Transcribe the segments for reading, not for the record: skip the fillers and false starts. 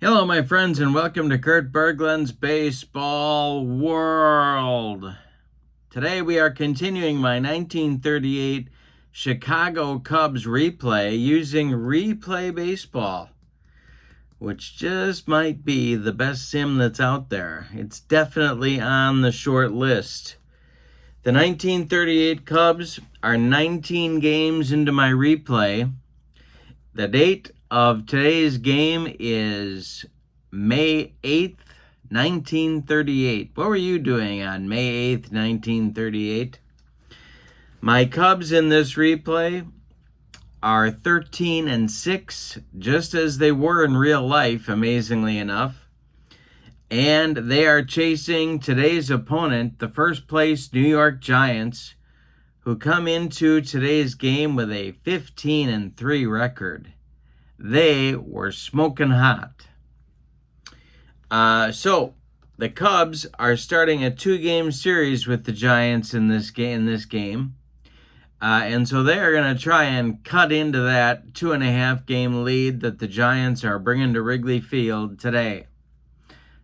Hello, my friends, and welcome to Kurt Berglund's Baseball World. Today we are continuing my 1938 Chicago Cubs replay using Replay Baseball, which just might be the best sim that's out there. It's definitely on the short list. The 1938 Cubs are 19 games into my replay. The date of today's game is May 8th, 1938. What were you doing on May 8th, 1938? My Cubs in this replay are 13-6, just as they were in real life, amazingly enough. And they are chasing today's opponent, the first place New York Giants, who come into today's game with a 15-3 record. They were smoking hot. So the Cubs are starting a 2-game series with the Giants in this game. And so they are going to try and cut into that 2.5-game lead that the Giants are bringing to Wrigley Field today.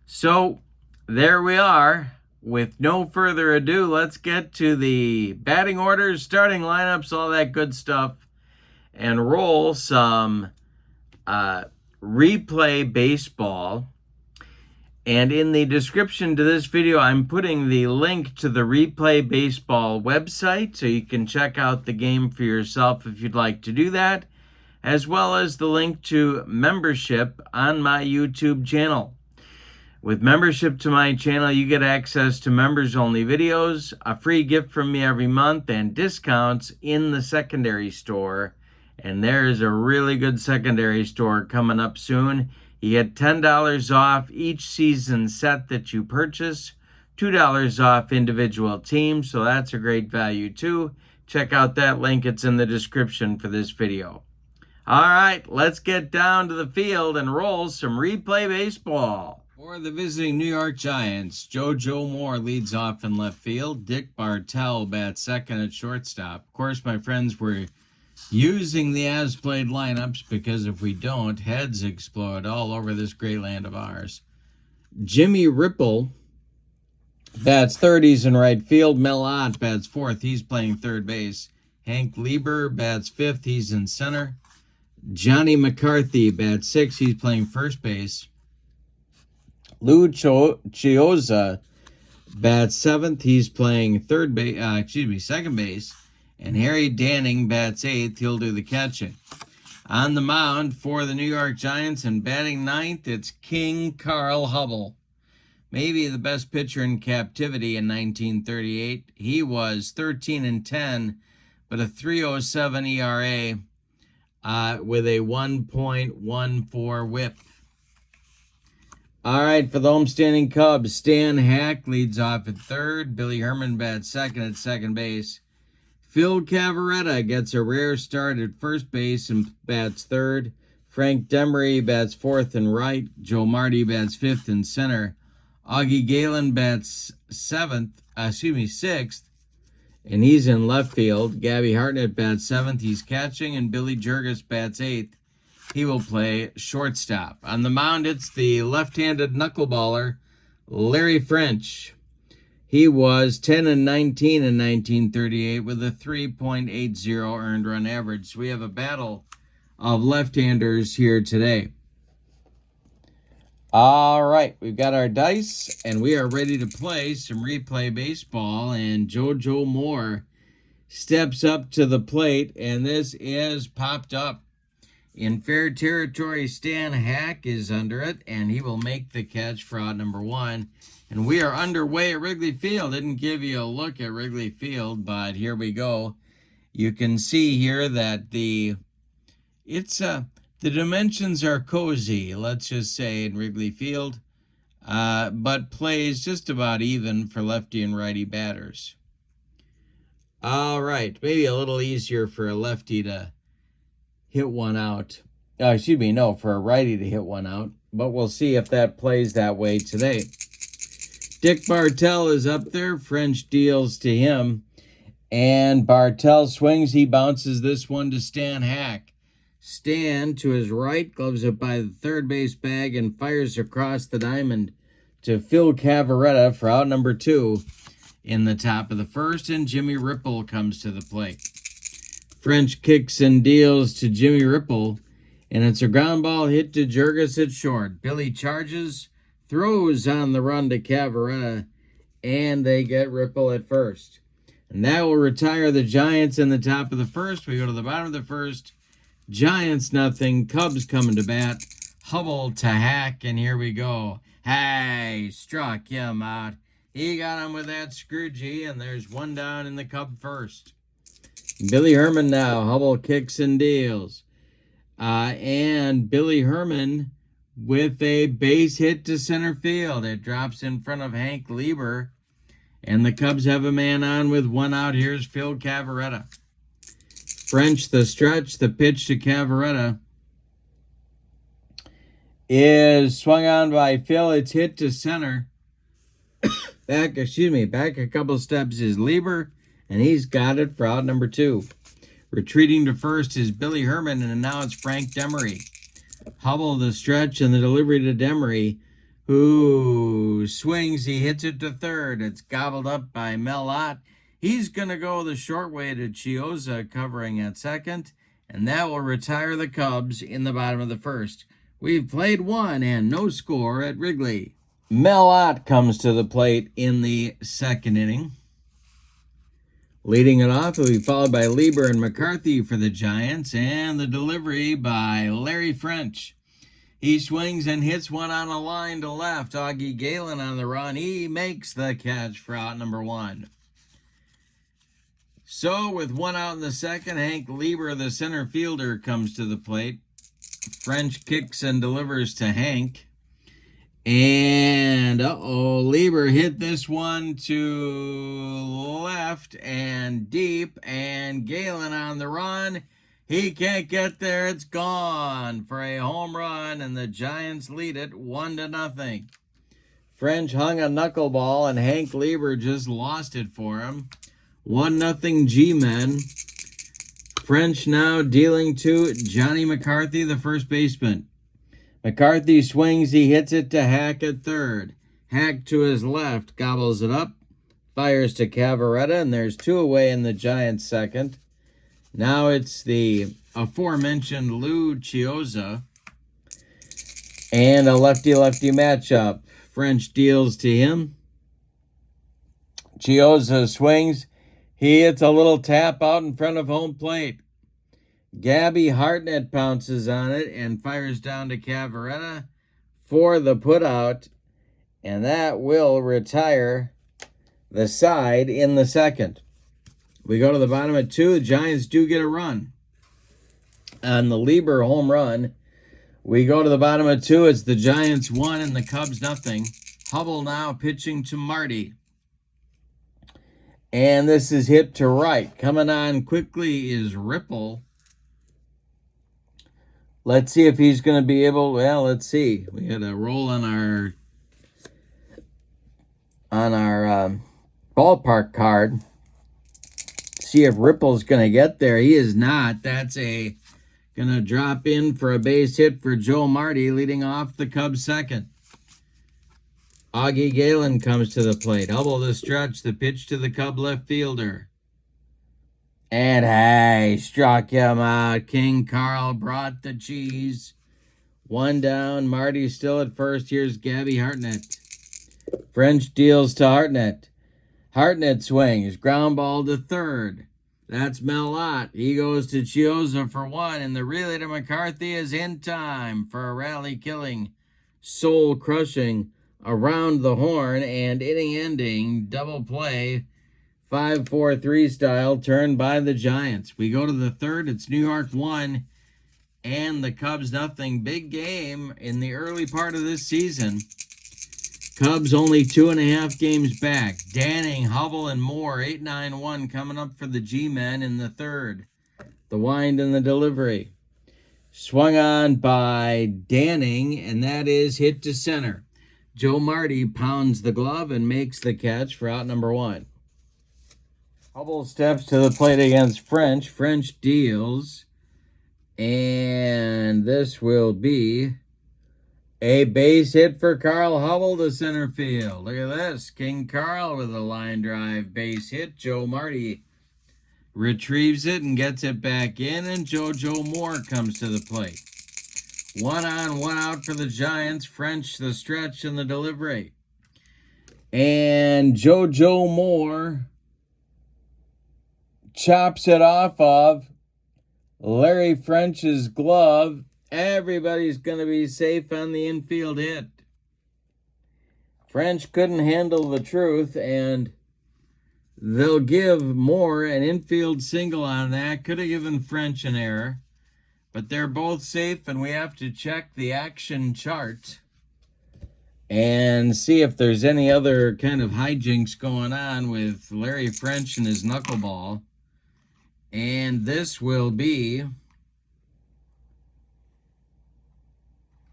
So there we are. With no further ado, let's get to the batting orders, starting lineups, all that good stuff, and roll some replay baseball. And in the description to this video, I'm putting the link to the Replay Baseball website, so you can check out the game for yourself if you'd like to do that, as well as the link to membership on my YouTube channel. With membership to my channel, you get access to members-only videos, a free gift from me every month, and discounts in the secondary store. And there is a really good secondary store coming up soon. You get $10 off each season set that you purchase, $2 off individual teams, so that's a great value too. Check out that link, it's in the description for this video. All right, let's get down to the field and roll some replay baseball. For the visiting New York Giants, JoJo Moore leads off in left field. Dick Bartell bats second at shortstop. Of course, my friends, we're using the as-played lineups because if we don't, heads explode all over this great land of ours. Jimmy Ripple bats third, he's in right field. Mel Ott bats fourth, he's playing third base. Hank Lieber bats fifth, he's in center. Johnny McCarthy bats sixth, he's playing first base. Lou Chioza bats seventh, he's playing second base. And Harry Danning bats eighth, he'll do the catching. On the mound for the New York Giants and batting ninth, it's King Carl Hubbell. Maybe the best pitcher in captivity in 1938. He was 13-10, but a 3.07 ERA with a 1.14 whip. All right, for the homestanding Cubs, Stan Hack leads off at third. Billy Herman bats second at second base. Phil Cavaretta gets a rare start at first base and bats third. Frank Demery bats fourth and right. Joe Marty bats fifth and center. Augie Galen bats sixth, and he's in left field. Gabby Hartnett bats seventh, he's catching, and Billy Jurgis bats eighth. He will play shortstop. On the mound, it's the left-handed knuckleballer, Larry French. He was 10-19 in 1938 with a 3.80 earned run average. So we have a battle of left-handers here today. All right, we've got our dice, and we are ready to play some replay baseball. And JoJo Moore steps up to the plate, and this is popped up. In fair territory, Stan Hack is under it, and he will make the catch for out number one. And we are underway at Wrigley Field. Didn't give you a look at Wrigley Field, but here we go. You can see here that the dimensions are cozy, let's just say, in Wrigley Field, but plays just about even for lefty and righty batters. All right, maybe a little easier for a lefty to hit one out. For a righty to hit one out, but we'll see if that plays that way today. Dick Bartell is up there. French deals to him, and Bartell swings. He bounces this one to Stan Hack. Stand to his right, gloves it by the third base bag, and fires across the diamond to Phil Cavaretta for out number 2 in the top of the first, and Jimmy Ripple comes to the plate. French kicks and deals to Jimmy Ripple, and it's a ground ball hit to Jurgis at short. Billy charges, throws on the run to Cavaretta, and they get Ripple at first. And that will retire the Giants in the top of the first. We go to the bottom of the first. Giants nothing. Cubs coming to bat. Hubbell to Hack, and here we go. Hey, struck him out. He got him with that scroogey, and there's one down in the Cub first. Billy Herman now. Hubbell kicks and deals. And Billy Herman with a base hit to center field. It drops in front of Hank Lieber. And the Cubs have a man on with one out. Here's Phil Cavaretta. French the stretch. The pitch to Cavaretta is swung on by Phil. It's hit to center. Back a couple steps is Lieber, and he's got it for out number 2. Retreating to first is Billy Herman, and now it's Frank Demery. Hubbell the stretch and the delivery to Demery, who swings. He hits it to third. It's gobbled up by Mel Ott. He's going to go the short way to Chiozza covering at second, and that will retire the Cubs in the bottom of the first. We've played 1 and no score at Wrigley. Mel Ott comes to the plate in the second inning. Leading it off will be followed by Lieber and McCarthy for the Giants, and the delivery by Larry French. He swings and hits one on a line to left. Augie Galen on the run. He makes the catch for out number 1. So with one out in the second, Hank Lieber, the center fielder, comes to the plate. French kicks and delivers to Hank. And, Lieber hit this one to left and deep, and Galen on the run. He can't get there. It's gone for a home run, and the Giants lead it 1-0. French hung a knuckleball, and Hank Lieber just lost it for him. 1-0 G-Men. French now dealing to Johnny McCarthy, the first baseman. McCarthy swings. He hits it to Hack at third. Hack to his left, gobbles it up, fires to Cavaretta, and there's 2 away in the Giants' second. Now it's the aforementioned Lou Chiozza and a lefty-lefty matchup. French deals to him. Chiozza swings. He hits a little tap out in front of home plate. Gabby Hartnett pounces on it and fires down to Cavaretta for the putout, and that will retire the side in the second. We go to the bottom of 2. The Giants do get a run on the Lieber home run. We go to the bottom of 2. It's the Giants 1 and the Cubs 0. Hubbell now pitching to Marty. And this is hit to right. Coming on quickly is Ripple. Let's see if he's going to be able. Well, let's see. We had a roll on our ballpark card. See if Ripple's going to get there. He is not. That's going to drop in for a base hit for Joe Marty, leading off the Cubs' second. Augie Galen comes to the plate. Hubbell the stretch. The pitch to the Cub left fielder. And hey, struck him out. King Carl brought the cheese. 1 down. Marty still at first. Here's Gabby Hartnett. French deals to Hartnett. Hartnett swings. Ground ball to third. That's Mel Ott. He goes to Chiozza for 1. And the relay to McCarthy is in time for a rally-killing, soul-crushing, around the horn and inning-ending double play. 5-4-3 style turn by the Giants. We go to the third. It's New York 1 and the Cubs 0. Big game in the early part of this season. Cubs only 2.5 games back. Danning, Hubbell, and Moore. 8-9-1 coming up for the G-Men in the third. The wind and the delivery. Swung on by Danning, and that is hit to center. Joe Marty pounds the glove and makes the catch for out number 1. Hubbell steps to the plate against French. French deals. And this will be a base hit for Carl Hubbell to center field. Look at this. King Carl with a line drive base hit. Joe Marty retrieves it and gets it back in, and JoJo Moore comes to the plate. 1 on, 1 out for the Giants. French the stretch and the delivery. And JoJo Moore chops it off of Larry French's glove. Everybody's going to be safe on the infield hit. French couldn't handle the truth, and they'll give Moore an infield single on that. Could have given French an error, but they're both safe, and we have to check the action chart and see if there's any other kind of hijinks going on with Larry French and his knuckleball. And this will be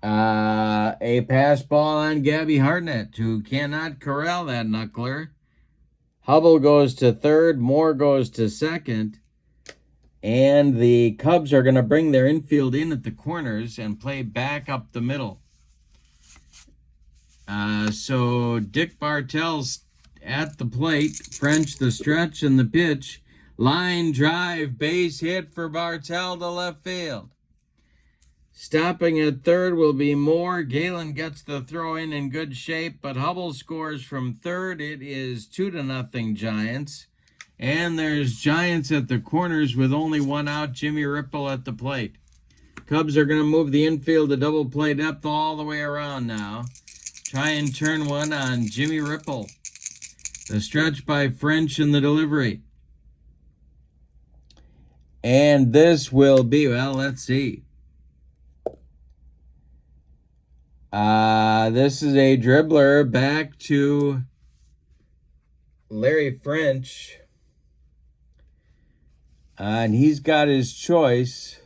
a pass ball on Gabby Hartnett, who cannot corral that knuckler. Hubbell goes to third, Moore goes to second, and the Cubs are going to bring their infield in at the corners and play back up the middle. So Dick Bartell's at the plate, French the stretch and the pitch. Line drive, base hit for Bartell to left field. Stopping at third will be Moore. Galen gets the throw in good shape, but Hubbell scores from third. It is 2-0 Giants. And there's Giants at the corners with only 1 out. Jimmy Ripple at the plate. Cubs are going to move the infield to double play depth all the way around now. Try and turn one on Jimmy Ripple. The stretch by French in the delivery. And this will be, well, let's see. This is a dribbler back to Larry French. And he's got his choice.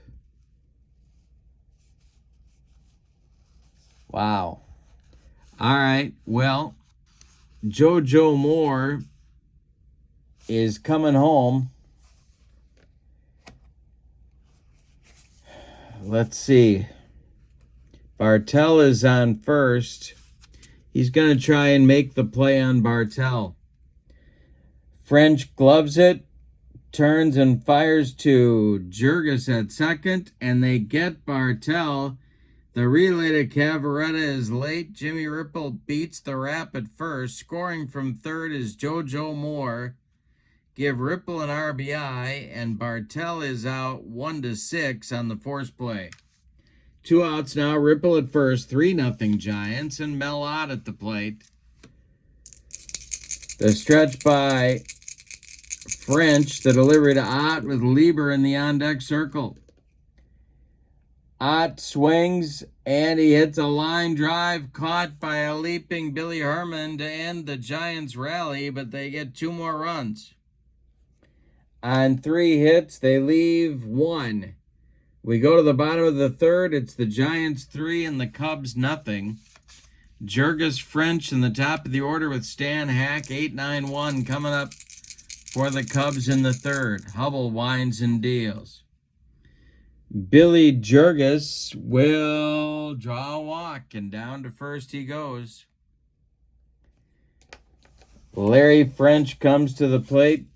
Wow. All right, well, JoJo Moore is coming home. Let's see. Bartell is on first. He's going to try and make the play on Bartell. French gloves it, turns and fires to Jurgis at second, and they get Bartell. The relay to Cavaretta is late. Jimmy Ripple beats the rap at first. Scoring from third is JoJo Moore. Give Ripple an RBI, and Bartell is out 1-6 on the force play. 2 outs now. Ripple at first, 3-0 Giants, and Mel Ott at the plate. The stretch by French, the delivery to Ott with Lieber in the on-deck circle. Ott swings, and he hits a line drive caught by a leaping Billy Herman to end the Giants' rally, but they get 2 more runs. On 3 hits, they leave 1. We go to the bottom of the third. It's the Giants 3 and the Cubs 0. Jurgis French in the top of the order with Stan Hack, 8-9-1 coming up for the Cubs in the third. Hubbell winds and deals. Billy Jurgis will draw a walk, and down to first he goes. Larry French comes to the plate.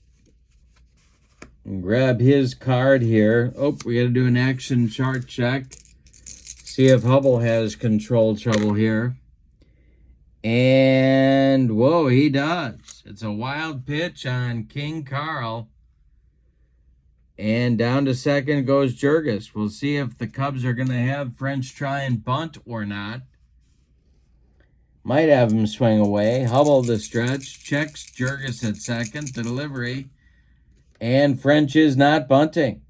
And grab his card here. Oh, we got to do an action chart check. See if Hubbell has control trouble here. And, whoa, he does. It's a wild pitch on King Carl. And down to second goes Jurgis. We'll see if the Cubs are going to have French try and bunt or not. Might have him swing away. Hubbell the stretch. Checks Jurgis at second. The delivery. And French is not bunting.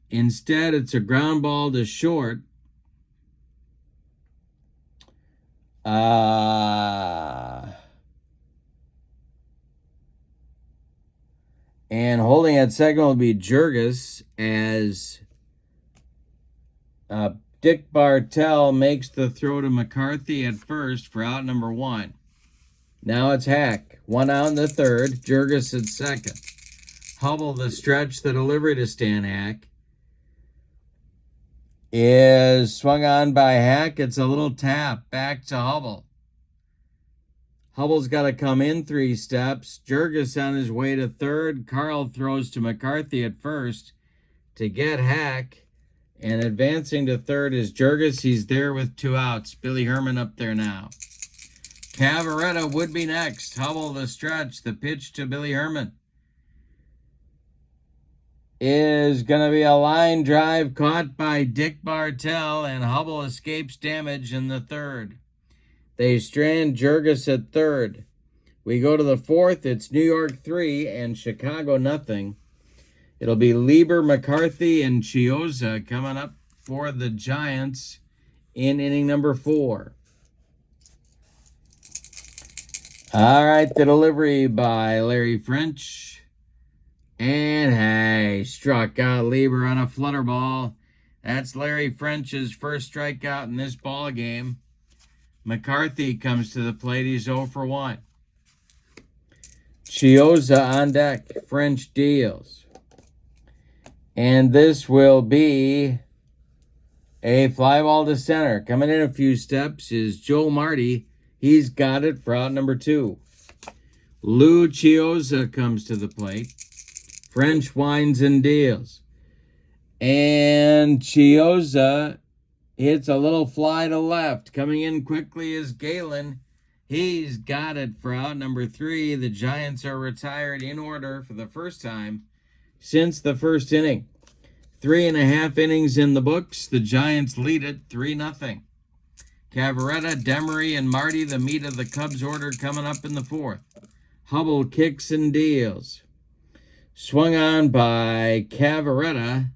Instead, it's a ground ball to short. And holding at second will be Jurgis as Dick Bartell makes the throw to McCarthy at first for out number 1. Now it's Hack. 1 out in the third. Jurgis at second. Hubbell the stretch, the delivery to Stan Hack. is swung on by Hack. It's a little tap back to Hubbell. Hubbell's got to come in 3 steps. Jurgis on his way to third. Carl throws to McCarthy at first to get Hack. And advancing to third is Jurgis. He's there with 2 outs. Billy Herman up there now. Cavaretta would be next. Hubbell the stretch. The pitch to Billy Herman is going to be a line drive caught by Dick Bartell, and Hubbell escapes damage in the third. They strand Jurgis at third. We go to the fourth. It's New York 3 and Chicago nothing. It'll be Lieber, McCarthy, and Chiozza coming up for the Giants in inning number 4. All right, the delivery by Larry French. And hey, struck out Lieber on a flutter ball. That's Larry French's first strikeout in this ball game. McCarthy comes to the plate. He's 0 for 1. Chiozza on deck. French deals. And this will be a fly ball to center. Coming in a few steps is Joe Marty. He's got it for out number 2. Lou Chiozza comes to the plate. French winds and deals. And Chiozza hits a little fly to left. Coming in quickly is Galen. He's got it for out number 3. The Giants are retired in order for the first time since the first inning. 3.5 innings in the books. The Giants lead it 3-0. Cavaretta, Demery, and Marty, the meat of the Cubs order coming up in the 4th. Hubbell kicks and deals. Swung on by Cavaretta.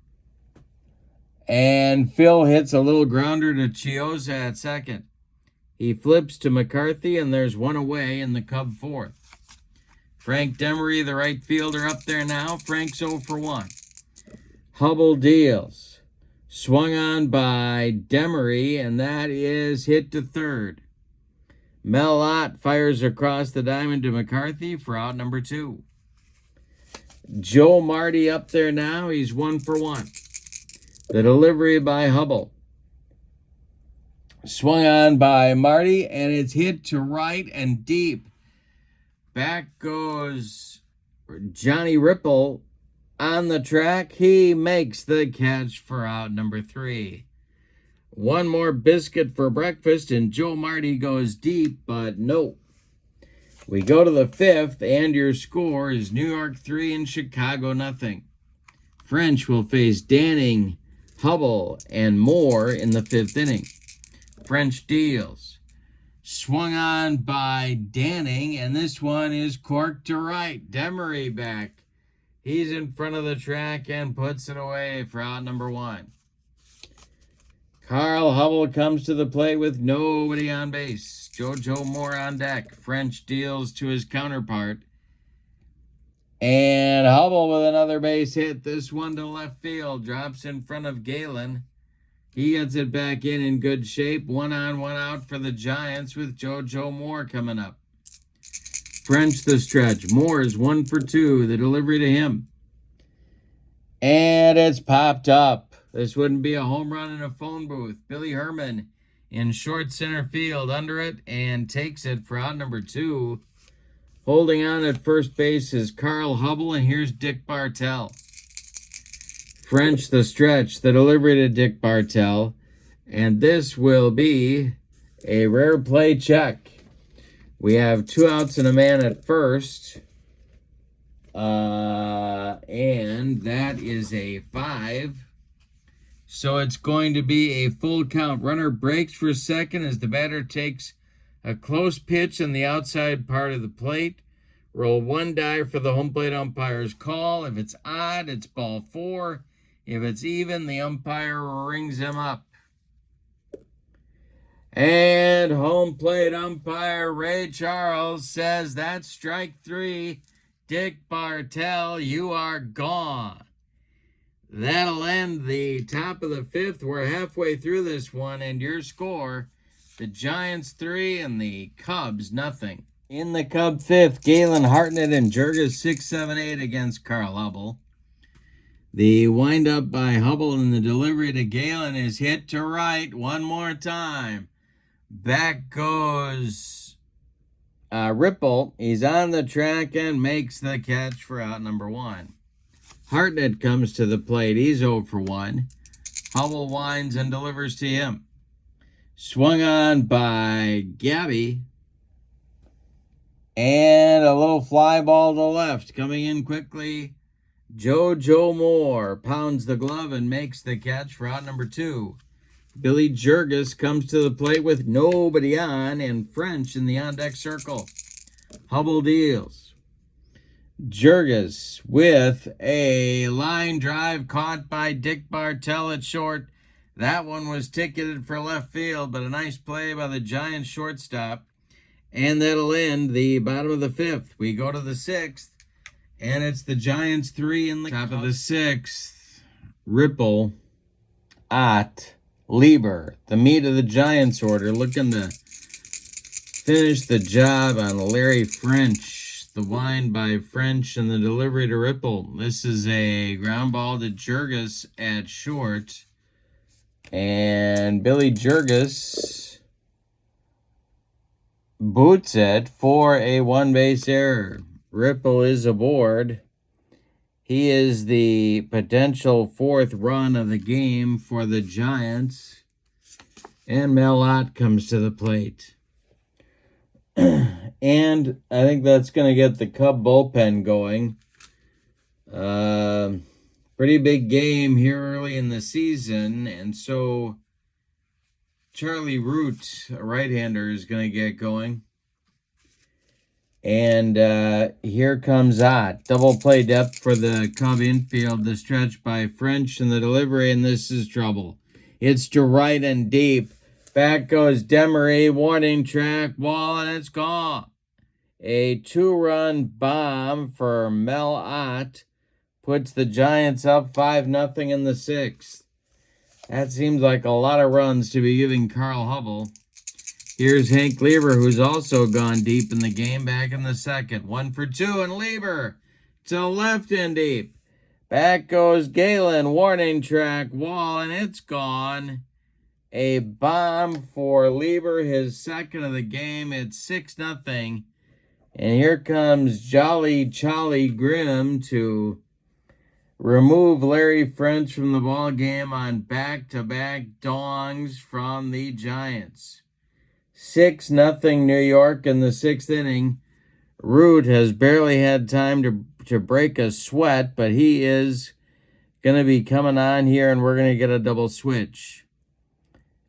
And Phil hits a little grounder to Chiozza at second. He flips to McCarthy, and there's one away in the Cub 4th. Frank Demery, the right fielder, up there now. Frank's 0 for 1. Hubbell deals. Swung on by Demery, and that is hit to third. Mel Ott fires across the diamond to McCarthy for out number 2. Joe Marty up there now. He's 1 for 1. The delivery by Hubbell. Swung on by Marty, and it's hit to right and deep. Back goes Johnny Ripple on the track. He makes the catch for out number 3. One more biscuit for breakfast, and Joe Marty goes deep, but no. We go to the 5th, and your score is New York 3 and Chicago nothing. French will face Danning, Hubbell, and Moore in the 5th inning. French deals. Swung on by Danning, and this one is corked to right. Demery back. He's in front of the track and puts it away for out number 1. Carl Hubbell comes to the plate with nobody on base. JoJo Moore on deck. French deals to his counterpart. And Hubbell with another base hit. This one to left field. Drops in front of Galen. He gets it back in good shape. 1 on, 1 out for the Giants with JoJo Moore coming up. French the stretch. Moore is 1 for 2. The delivery to him. And it's popped up. This wouldn't be a home run in a phone booth. Billy Herman in short center field under it and takes it for out number 2. Holding on at first base is Carl Hubbell, and here's Dick Bartell. French the stretch, the delivery to Dick Bartell, and this will be a rare play check. We have 2 outs and a man at first, and that is a 5. So it's going to be a full count. Runner breaks for second as the batter takes a close pitch on the outside part of the plate. Roll 1 die for the home plate umpire's call. If it's odd, it's ball 4. If it's even, the umpire rings him up. And home plate umpire Ray Charles says that's strike 3. Dick Bartell, you are gone. That'll end the top of the 5th. We're halfway through this one, and your score, the Giants 3 and the Cubs nothing. In the Cub 5th, Galen Hartnett and Jurgis 6, 7, 8 against Carl Hubbell. The windup by Hubbell and the delivery to Galen is hit to right one more time. Back goes Ripple. He's on the track and makes the catch for out number 1. Hartnett comes to the plate. He's 0 for 1. Hubbell winds and delivers to him. Swung on by Gabby. And a little fly ball to left. Coming in quickly, JoJo Moore pounds the glove and makes the catch for out number 2. Billy Jurgis comes to the plate with nobody on and French in the on-deck circle. Hubbell deals. Jurgis with a line drive caught by Dick Bartell at short. That one was ticketed for left field, but a nice play by the Giants shortstop. And that'll end the bottom of the 5th. We go to the 6th, and it's the Giants 3 in the top of the 6th. Ripple, Ott, Lieber, the meat of the Giants order, looking to finish the job on Larry French. The wind by French and the delivery to Ripple. This is a ground ball to Jurgis at short. And Billy Jurgis boots it for a one-base error. Ripple is aboard. He is the potential 4th run of the game for the Giants. And Mel Ott comes to the plate. And I think that's going to get the Cub bullpen going. Pretty big game here early in the season. And so Charlie Root, a right-hander, is going to get going. And here comes Ott. Double play depth for the Cub infield. The stretch by French and the delivery, and this is trouble. It's to right and deep. Back goes Demery, warning track, wall, and it's gone. A 2-run bomb for Mel Ott puts the Giants up 5-0 in the 6th. That seems like a lot of runs to be giving Carl Hubbell. Here's Hank Lieber, who's also gone deep in the game, back in the 2nd. 1 for 2, and Lieber to left and deep. Back goes Galen, warning track, wall, and it's gone. A bomb for Lieber, his 2nd of the game. It's 6-0. And here comes Jolly Charlie Grimm to remove Larry French from the ball game on back-to-back dongs from the Giants. 6-0 New York in the 6th inning. Root has barely had time to break a sweat, but he is going to be coming on here, and we're going to get a double switch.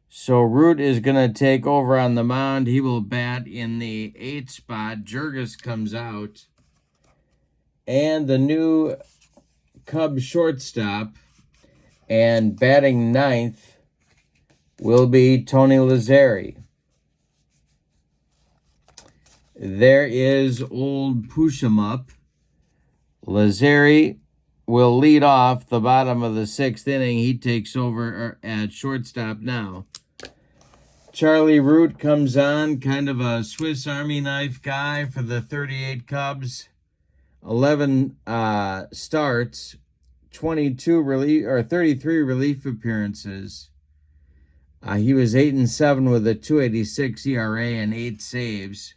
So Root is going to take over on the mound. He will bat in the 8th spot. Jurgis comes out. And the new Cub shortstop and batting 9th will be Tony Lazzari. There is old Push-em-up. Lazzari will lead off the bottom of the 6th inning. He takes over at shortstop now. Charlie Root comes on, kind of a Swiss Army knife guy for the 38 Cubs. 11 starts, 33 relief appearances. He was 8-7 with a 2.86 ERA and 8 saves.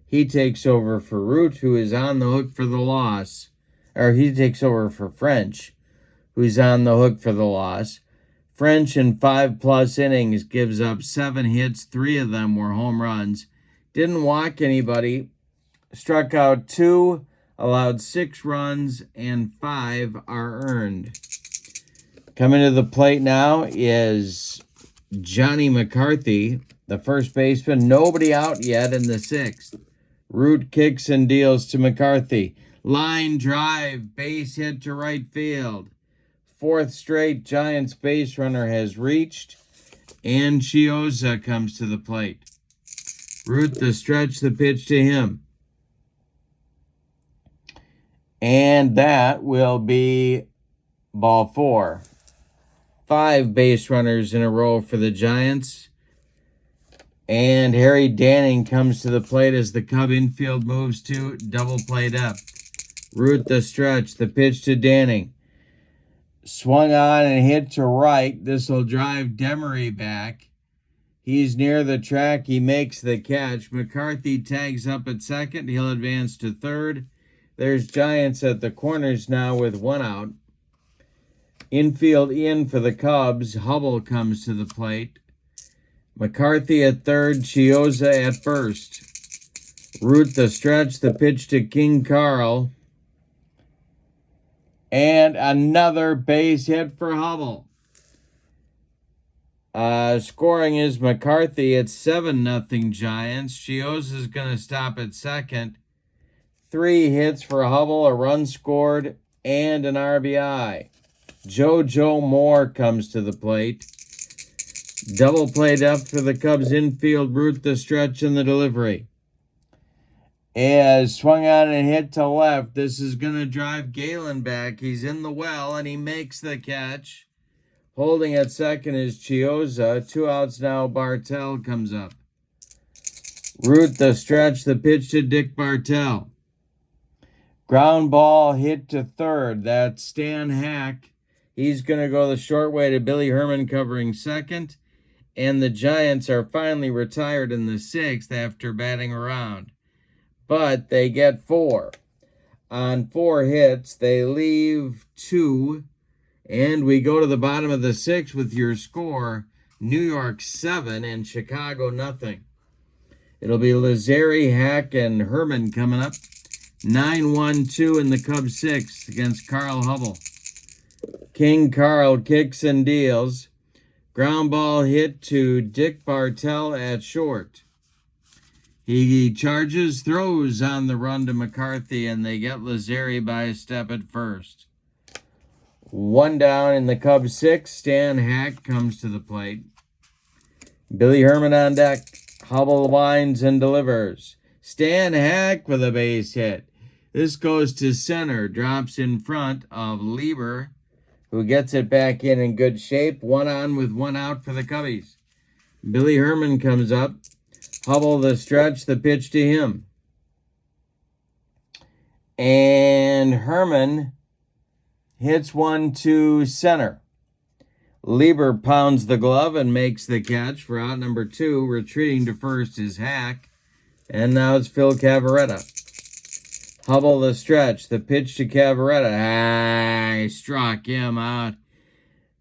He takes over for Root, who is on the hook for the loss. Or he takes over for French, who's on the hook for the loss. French in 5+ innings gives up 7 hits. 3 of them were home runs. Didn't walk anybody. Struck out 2, allowed 6 runs, and 5 are earned. Coming to the plate now is Johnny McCarthy, the first baseman. Nobody out yet in the 6th. Root kicks and deals to McCarthy. Line drive, base hit to right field. 4th straight Giants base runner has reached, and Chioza comes to the plate. Root the stretch, the pitch to him. And that will be ball 4. 5 base runners in a row for the Giants. And Harry Danning comes to the plate as the Cub infield moves to double play depth. Root the stretch, the pitch to Danning. Swung on and hit to right. This will drive Demery back. He's near the track. He makes the catch. McCarthy tags up at second. He'll advance to third. There's Giants at the corners now with one out. Infield in for the Cubs. Hubbell comes to the plate. McCarthy at third. Chiozza at first. Root the stretch. The pitch to King Carl. And another base hit for Hubbell. Scoring is McCarthy at 7-0 Giants. Chiozza is going to stop at second. 3 hits for Hubbell, a run scored, and an RBI. JoJo Moore comes to the plate. Double play depth for the Cubs infield. Root the stretch and the delivery. As swung on and hit to left. This is going to drive Galen back. He's in the well, and he makes the catch. Holding at second is Chiozza. 2 outs now. Bartell comes up. Root the stretch. The pitch to Dick Bartell. Ground ball hit to third. That's Stan Hack. He's going to go the short way to Billy Herman covering second. And the Giants are finally retired in the 6th after batting around. But they get 4. On 4 hits, they leave 2. And we go to the bottom of the 6th with your score. New York 7 and Chicago nothing. It'll be Lazzeri, Hack, and Herman coming up. 9-1-2 in the Cubs 6th against Carl Hubbell. King Carl kicks and deals. Ground ball hit to Dick Bartell at short. He charges, throws on the run to McCarthy, and they get Lazzeri by a step at first. 1 down in the Cubs 6. Stan Hack comes to the plate. Billy Herman on deck. Hubbell winds and delivers. Stan Hack with a base hit. This goes to center. Drops in front of Lieber, who gets it back in good shape. 1 on with 1 out for the Cubbies. Billy Herman comes up. Hubbell the stretch. The pitch to him. And Herman hits one to center. Lieber pounds the glove and makes the catch for out number 2. Retreating to first is Hack. And now it's Phil Cavaretta. Hubbell the stretch. The pitch to Cavaretta. He struck him out.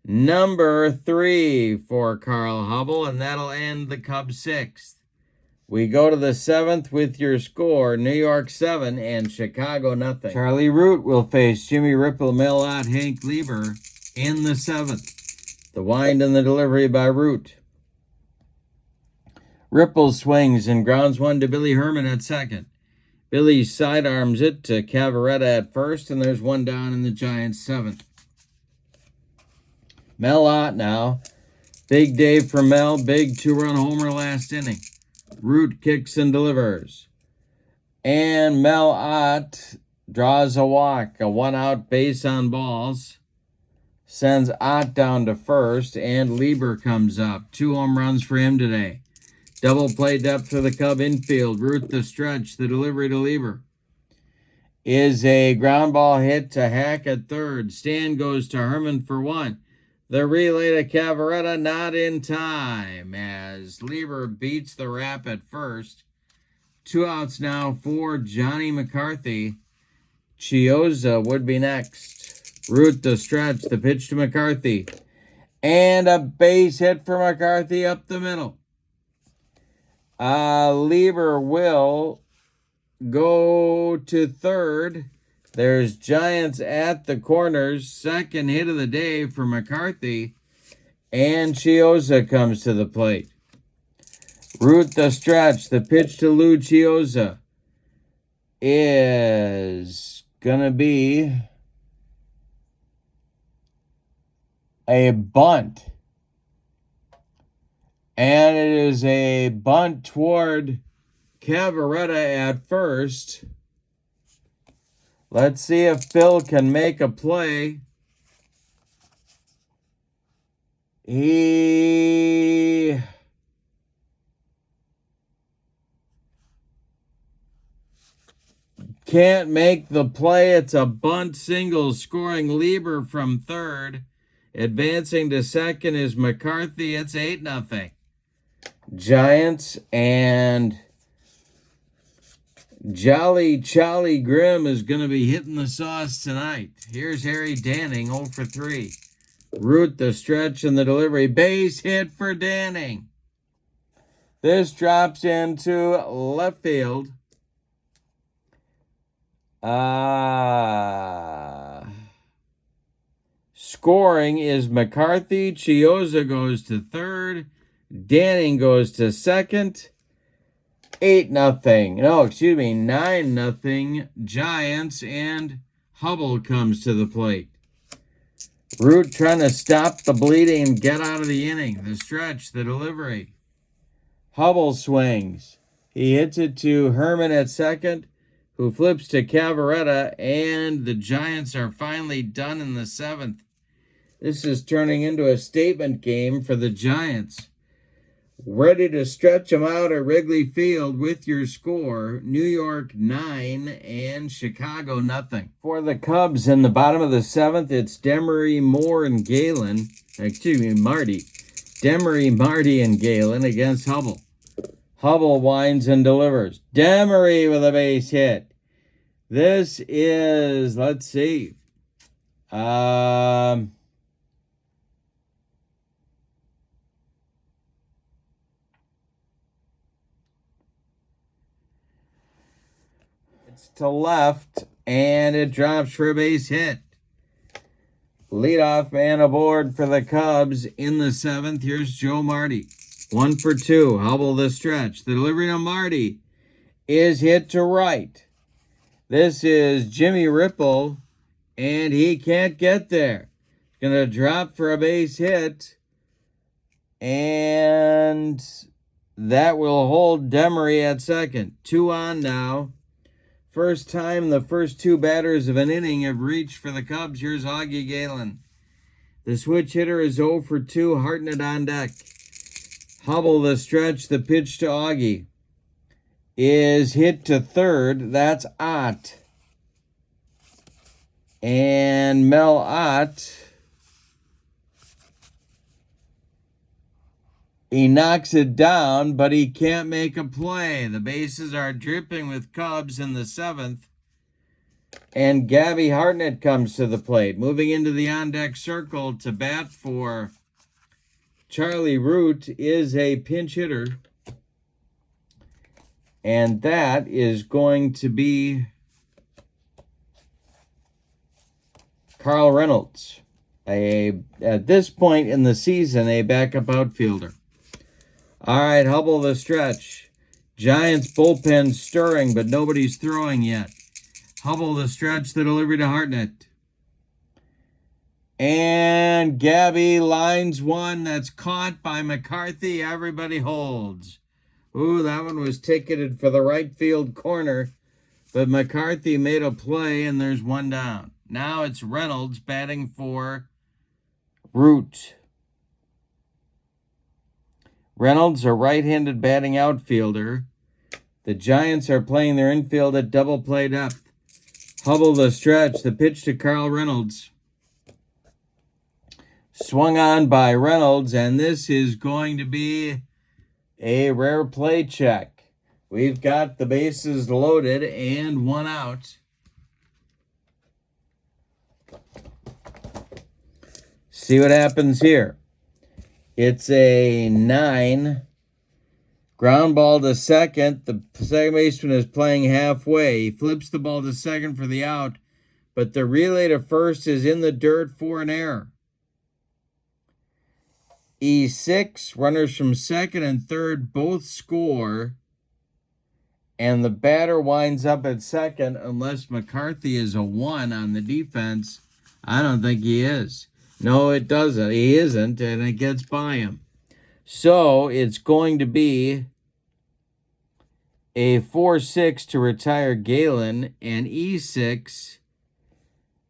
Number 3 for Carl Hubbell, and that'll end the Cubs 6th. We go to the 7th with your score. New York 7 and Chicago nothing. Charlie Root will face Jimmy Ripple, Mel Ott, Hank Lieber in the 7th. The wind and the delivery by Root. Ripple swings and grounds one to Billy Herman at second. Billy sidearms it to Cavaretta at first, and there's 1 down in the Giants' 7th. Mel Ott now. Big day for Mel. Big 2-run homer last inning. Root kicks and delivers. And Mel Ott draws a walk. A 1-out base on balls. Sends Ott down to first, and Lieber comes up. 2 home runs for him today. Double play depth for the Cub infield. Root the stretch. The delivery to Lieber is a ground ball hit to Hack at third. Stan goes to Herman for 1. The relay to Cavaretta not in time as Lieber beats the wrap at first. 2 outs now for Johnny McCarthy. Chiozza would be next. Root the stretch. The pitch to McCarthy. And a base hit for McCarthy up the middle. Lieber will go to third. There's Giants at the corners. 2nd hit of the day for McCarthy. And Chiozza comes to the plate. Root the stretch. The pitch to Lou Chiozza is going to be a bunt. And it is a bunt toward Cavaretta at first. Let's see if Phil can make a play. can't make the play. It's a bunt single, scoring Lieber from third. Advancing to second is McCarthy. It's 8-0. Giants, and Jolly Charlie Grimm is going to be hitting the sauce tonight. Here's Harry Danning, 0 for 3. Root the stretch and the delivery. Base hit for Danning. This drops into left field. Scoring is McCarthy. Chioza goes to third. Danning goes to second. 8-0. No, excuse me, 9-0 Giants, and Hubbell comes to the plate. Root trying to stop the bleeding and get out of the inning. The stretch, the delivery. Hubbell swings. He hits it to Herman at second, who flips to Cavaretta, and the Giants are finally done in the 7th. This is turning into a statement game for the Giants. Ready to stretch them out at Wrigley Field with your score, New York 9 and Chicago 0. For the Cubs in the bottom of the 7th, it's Demery, Moore, and Galen. Excuse me, Marty. Demery, Marty, and Galen against Hubbell. Hubbell winds and delivers. Demery with a base hit. This is, let's see. It's to left, and it drops for a base hit. Leadoff man aboard for the Cubs in the 7th. Here's Joe Marty. 1 for 2. Hubbell the stretch. The delivery to Marty is hit to right. This is Jimmy Ripple, and he can't get there. Going to drop for a base hit, and that will hold Demery at second. 2 on now. First time the first 2 batters of an inning have reached for the Cubs. Here's Augie Galen. The switch hitter is 0 for 2. Hartnett on deck. Hubbell the stretch. The pitch to Augie is hit to third. That's Ott. And Mel Ott, he knocks it down, but he can't make a play. The bases are dripping with Cubs in the 7th. And Gabby Hartnett comes to the plate, moving into the on-deck circle to bat for Charlie Root is a pinch hitter. And that is going to be Carl Reynolds, at this point in the season, a backup outfielder. All right, Hubbell the stretch. Giants bullpen stirring, but nobody's throwing yet. Hubbell the stretch, the delivery to Hartnett. And Gabby lines one. That's caught by McCarthy. Everybody holds. Ooh, that one was ticketed for the right field corner, but McCarthy made a play, and there's 1 down. Now it's Reynolds batting for Root. Reynolds, a right-handed batting outfielder. The Giants are playing their infield at double play depth. Hubbell the stretch, the pitch to Carl Reynolds. Swung on by Reynolds, and this is going to be a rare play check. We've got the bases loaded and 1 out. See what happens here. It's a 9. Ground ball to second. The second baseman is playing halfway. He flips the ball to second for the out, but the relay to first is in the dirt for an error. E6, runners from second and third both score, and the batter winds up at second unless McCarthy is a 1 on the defense. I don't think he is. No, it doesn't. He isn't, and it gets by him. So it's going to be a 4-6 to retire Galen, and E6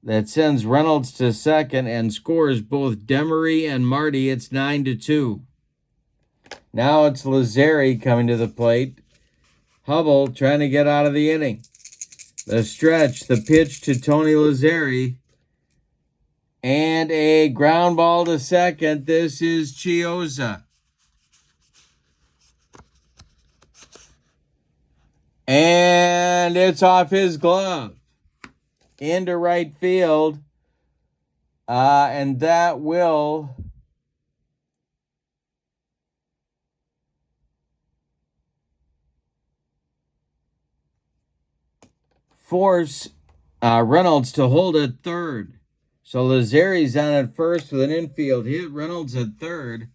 that sends Reynolds to second and scores both Demery and Marty. It's 9-2. Now it's Lazzeri coming to the plate. Hubbell trying to get out of the inning. The stretch, the pitch to Tony Lazzeri. And a ground ball to second. This is Chiozza. And it's off his glove. Into right field. And that will force Reynolds to hold at third. So Lazzeri's on at first with an infield hit. Reynolds at third.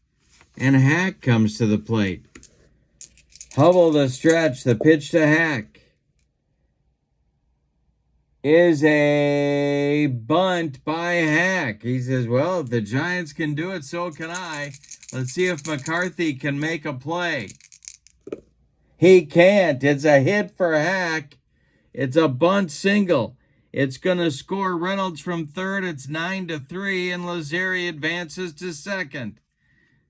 And Hack comes to the plate. Hubbell the stretch. The pitch to Hack is a bunt by Hack. He says, well, if the Giants can do it, so can I. Let's see if McCarthy can make a play. He can't. It's a hit for Hack. It's a bunt single. It's going to score Reynolds from third. It's 9-3, and Lazzeri advances to second.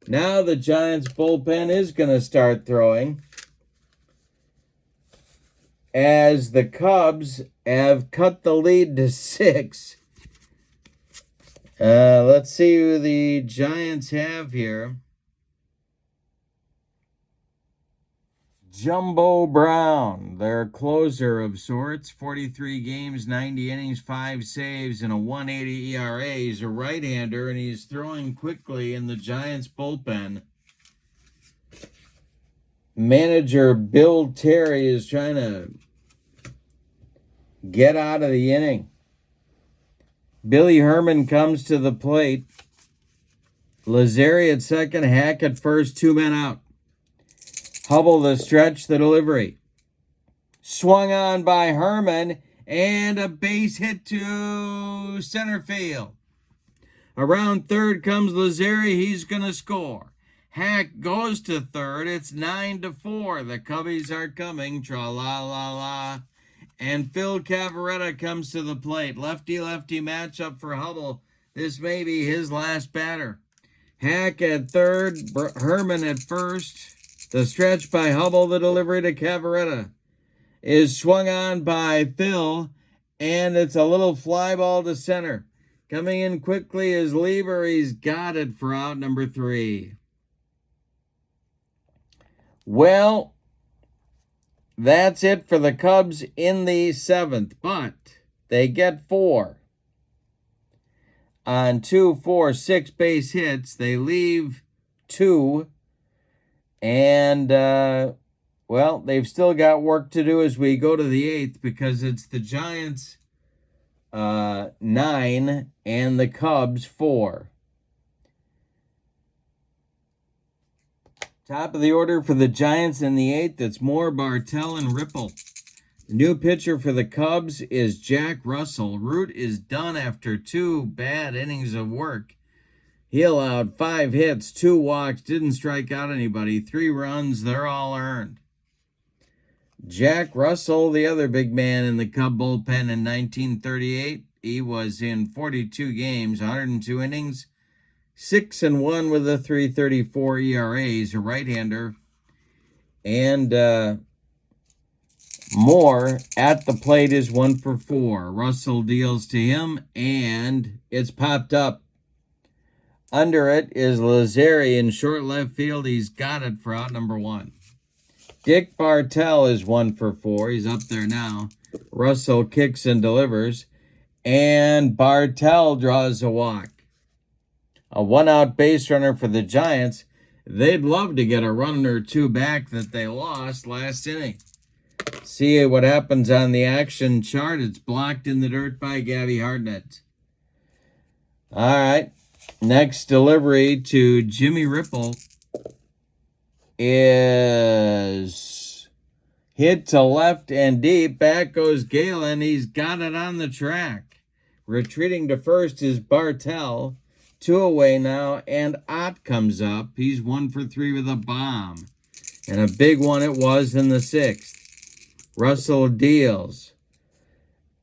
Now the Giants bullpen is going to start throwing, as the Cubs have cut the lead to 6. Let's see who the Giants have here. Jumbo Brown, their closer of sorts, 43 games, 90 innings, 5 saves, and a 1.80 ERA. He's a right-hander, and he's throwing quickly in the Giants bullpen. Manager Bill Terry is trying to get out of the inning. Billy Herman comes to the plate. Lazzeri at second, Hack at first, 2 men out. Hubbell the stretch, the delivery. Swung on by Herman, and a base hit to center field. Around third comes Lazzeri. He's going to score. Hack goes to third. It's 9-4. The Cubbies are coming. Tra-la-la-la. And Phil Cavarretta comes to the plate. Lefty-lefty matchup for Hubbell. This may be his last batter. Hack at third. Herman at first. The stretch by Hubbell, the delivery to Cavarretta, is swung on by Phil, and it's a little fly ball to center. Coming in quickly is Lieber. He's got it for out number 3. Well, that's it for the Cubs in the 7th, but they get 4 on 2, 4, 6 base hits. They leave 2. And, well, they've still got work to do as we go to the 8th, because it's the Giants 9 and the Cubs 4. Top of the order for the Giants in the 8th, it's Moore, Bartell, and Ripple. The new pitcher for the Cubs is Jack Russell. Root is done after 2 bad innings of work. He allowed 5 hits, 2 walks, didn't strike out anybody, 3 runs, they're all earned. Jack Russell, the other big man in the Cub bullpen in 1938, he was in 42 games, 102 innings, 6-1 with a 3.34 ERA. He's a right-hander. And Moore at the plate is 1 for 4. Russell deals to him, and it's popped up. Under it is Lazzeri in short left field. He's got it for out number 1. Dick Bartell is 1 for 4. He's up there now. Russell kicks and delivers. And Bartell draws a walk. A 1-out base runner for the Giants. They'd love to get a run or 2 back that they lost last inning. See what happens on the action chart. It's blocked in the dirt by Gabby Hartnett. All right. Next delivery to Jimmy Ripple is hit to left and deep. Back goes Galen. He's got it on the track. Retreating to first is Bartell. 2 away now, and Ott comes up. He's 1 for 3 with a bomb. And a big one it was in the 6th. Russell deals.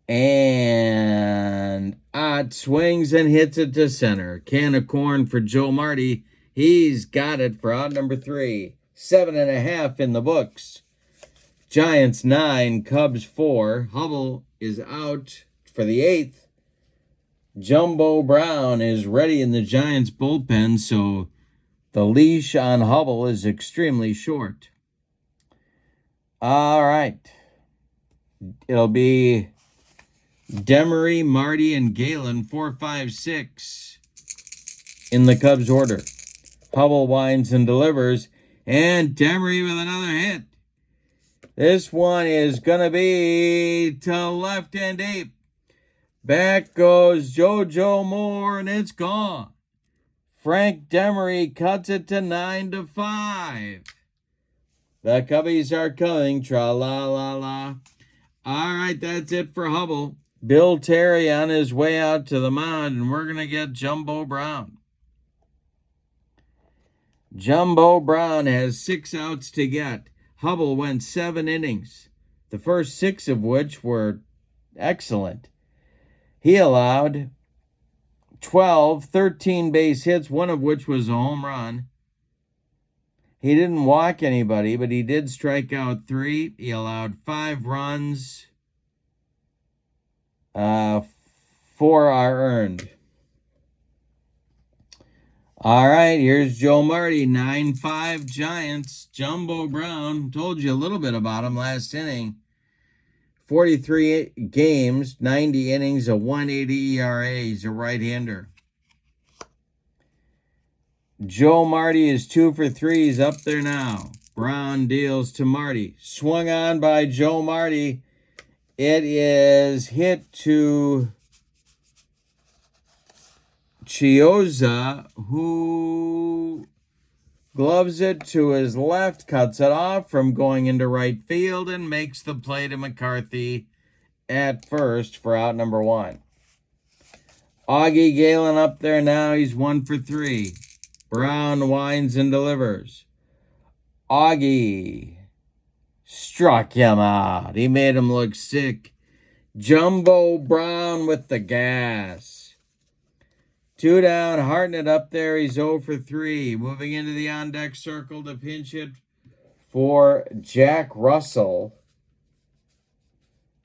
And Ott swings and hits it to center. Can of corn for Joe Marty. He's got it for out number 3. 7.5 in the books. Giants 9, Cubs 4. Hubbell is out for the 8th. Jumbo Brown is ready in the Giants bullpen, so the leash on Hubbell is extremely short. All right. It'll be Demery, Marty, and Galen, 4, 5, 6 in the Cubs order. Hubbell winds and delivers, and Demery with another hit. This one is going to be to left and deep. Back goes JoJo Moore, and it's gone. Frank Demery cuts it to 9-5. The Cubbies are coming, tra-la-la-la. All right, that's it for Hubbell. Bill Terry on his way out to the mound, and we're going to get Jumbo Brown. Jumbo Brown has 6 outs to get. Hubbell went 7 innings, the first 6 of which were excellent. He allowed 13 base hits, one of which was a home run. He didn't walk anybody, but he did strike out 3. He allowed 5 runs. 4 are earned. All right, here's Joe Marty, 9-5 Giants. Jumbo Brown, told you a little bit about him last inning. 43 games, 90 innings, a 1.80 ERA. He's a right-hander. Joe Marty is 2 for 3. He's up there now. Brown deals to Marty. Swung on by Joe Marty. It is hit to Chiozza, who gloves it to his left, cuts it off from going into right field, and makes the play to McCarthy at first for out number 1. Augie Galen up there now. He's 1 for 3. Brown winds and delivers. Augie struck him out. He made him look sick. Jumbo Brown with the gas. 2 down, Hartnett up there. He's 0 for 3. Moving into the on-deck circle to pinch hit for Jack Russell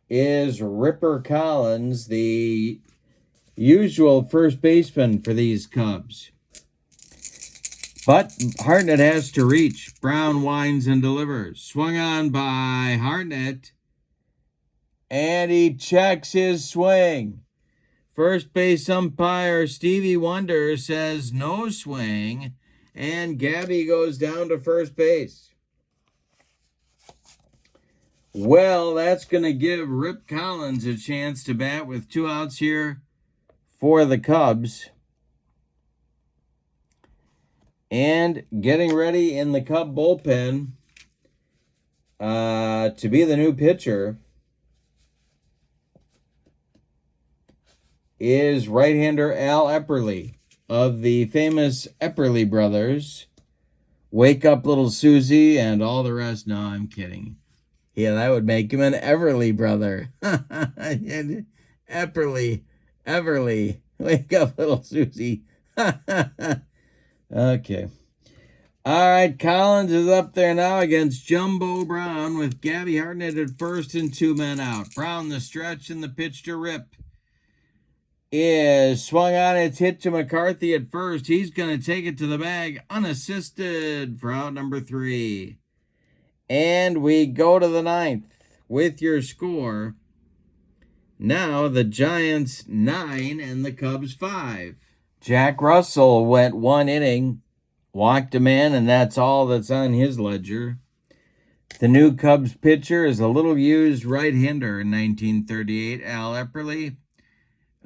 is Ripper Collins, the usual first baseman for these Cubs. But Hartnett has to reach. Brown winds and delivers. Swung on by Hartnett, and he checks his swing. First base umpire Stevie Wonder says no swing, and Gabby goes down to first base. Well, that's going to give Rip Collins a chance to bat with 2 outs here for the Cubs. And getting ready in the Cub bullpen to be the new pitcher is right-hander Al Epperly of the famous Epperly brothers. Wake Up Little Susie and all the rest. No, I'm kidding. Yeah, that would make him an Everly brother. Everly. Wake Up Little Susie. Okay. All right, Collins is up there now against Jumbo Brown with Gabby Hartnett at first and 2 men out. Brown the stretch, and the pitch to Rip is swung on. It's hit to McCarthy at first. He's going to take it to the bag unassisted for out number 3. And we go to the 9th with your score. Now the Giants 9 and the Cubs 5. Jack Russell went 1 inning, walked a man, and that's all that's on his ledger. The new Cubs pitcher is a little used right-hander in 1938, Al Epperly.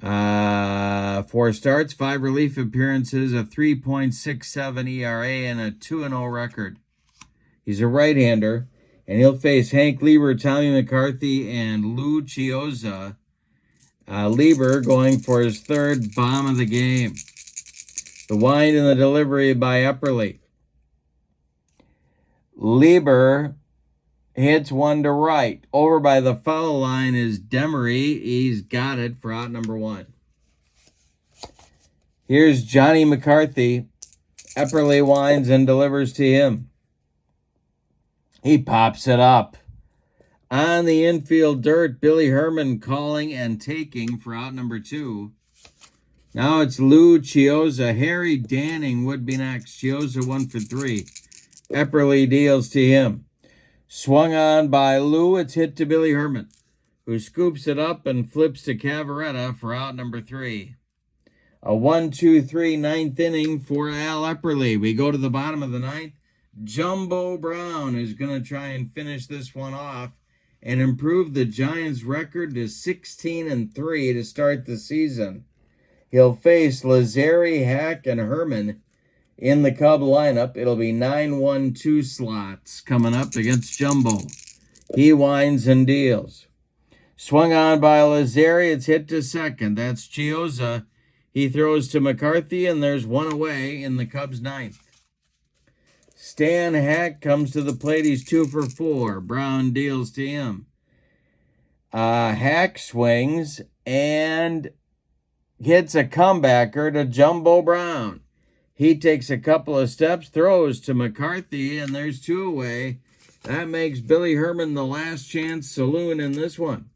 4 starts, 5 relief appearances, a 3.67 ERA, and a 2-0 record. He's a right-hander, and he'll face Hank Lieber, Tommy McCarthy, and Lou Chiozza. Lieber going for his 3rd bomb of the game. The wind and the delivery by Epperly. Lieber hits one to right. Over by the foul line is Demery. He's got it for out number 1. Here's Johnny McCarthy. Epperly winds and delivers to him. He pops it up. On the infield dirt, Billy Herman calling and taking for out number 2. Now it's Lou Chioza. Harry Danning would be next. Chioza 1 for 3. Epperly deals to him. Swung on by Lou. It's hit to Billy Herman, who scoops it up and flips to Cavaretta for out number 3. A 1-2-3 ninth inning for Al Epperly. We go to the bottom of the ninth. Jumbo Brown is going to try and finish this one off and improve the Giants' record to 16-3 to start the season. He'll face Lazzari, Hack, and Herman in the Cub lineup. It'll be 9-1-2 slots coming up against Jumbo. He winds and deals. Swung on by Lazzari. It's hit to second. That's Chioza. He throws to McCarthy, and there's one away in the Cubs' ninth. Stan Hack comes to the plate. He's 2 for 4. Brown deals to him. Hack swings and hits a comebacker to Jumbo Brown. He takes a couple of steps, throws to McCarthy, and there's 2 away. That makes Billy Herman the last chance saloon in this one.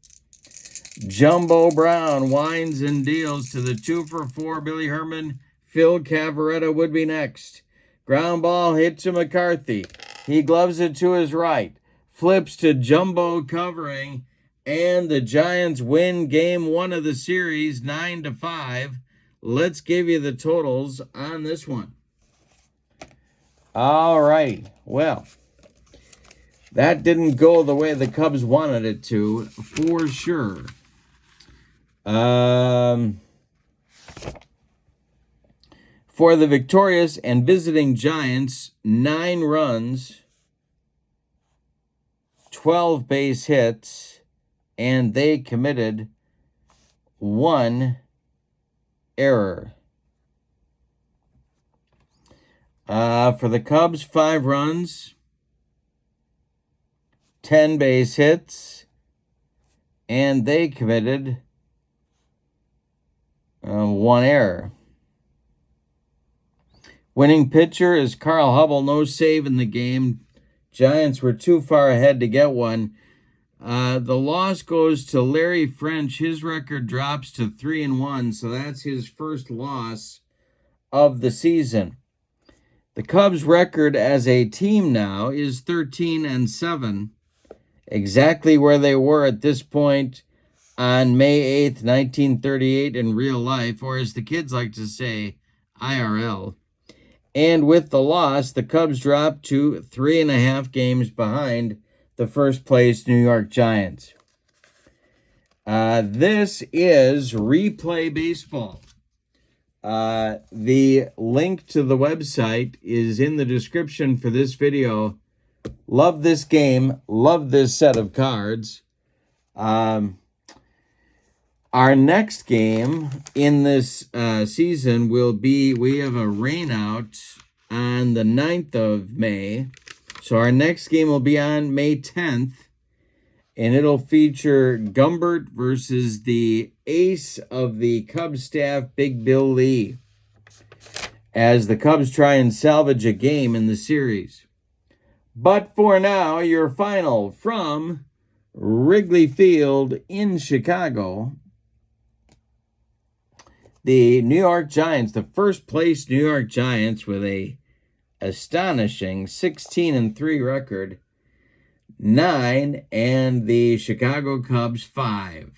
Jumbo Brown winds and deals to the 2 for 4 Billy Herman. Phil Cavaretta would be next. Ground ball hit to McCarthy. He gloves it to his right. Flips to Jumbo covering. And the Giants win game 1 of the series 9-5. Let's give you the totals on this one. All right. Well, that didn't go the way the Cubs wanted it to, for sure. For the victorious and visiting Giants, 9 runs, 12 base hits, and they committed 1 error. For the Cubs, 5 runs, 10 base hits, and they committed 1 error. Winning pitcher is Carl Hubbell. No save in the game. Giants were too far ahead to get one. The loss goes to Larry French. His record drops to 3-1, so that's his first loss of the season. The Cubs' record as a team now is 13-7, exactly where they were at this point on May 8th, 1938 in real life, or as the kids like to say, IRL. And with the loss, the Cubs dropped to 3.5 games behind the first place New York Giants. This is Replay Baseball. The link to the website is in the description for this video. Love this game. Love this set of cards. Our next game in this season will be, we have a rain out on the 9th of May. So our next game will be on May 10th, and it'll feature Gumbert versus the ace of the Cubs staff, Big Bill Lee, as the Cubs try and salvage a game in the series. But for now, your final from Wrigley Field in Chicago. The New York Giants, the first place New York Giants with a astonishing 16-3 record, 9, and the Chicago Cubs 5.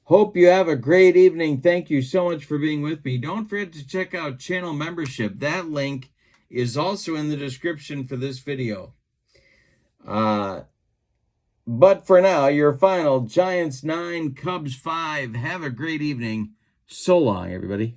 Hope you have a great evening. Thank you so much for being with me. Don't forget to check out channel membership. That link is also in the description for this video. But for now, your final, Giants 9, Cubs 5. Have a great evening. So long, everybody.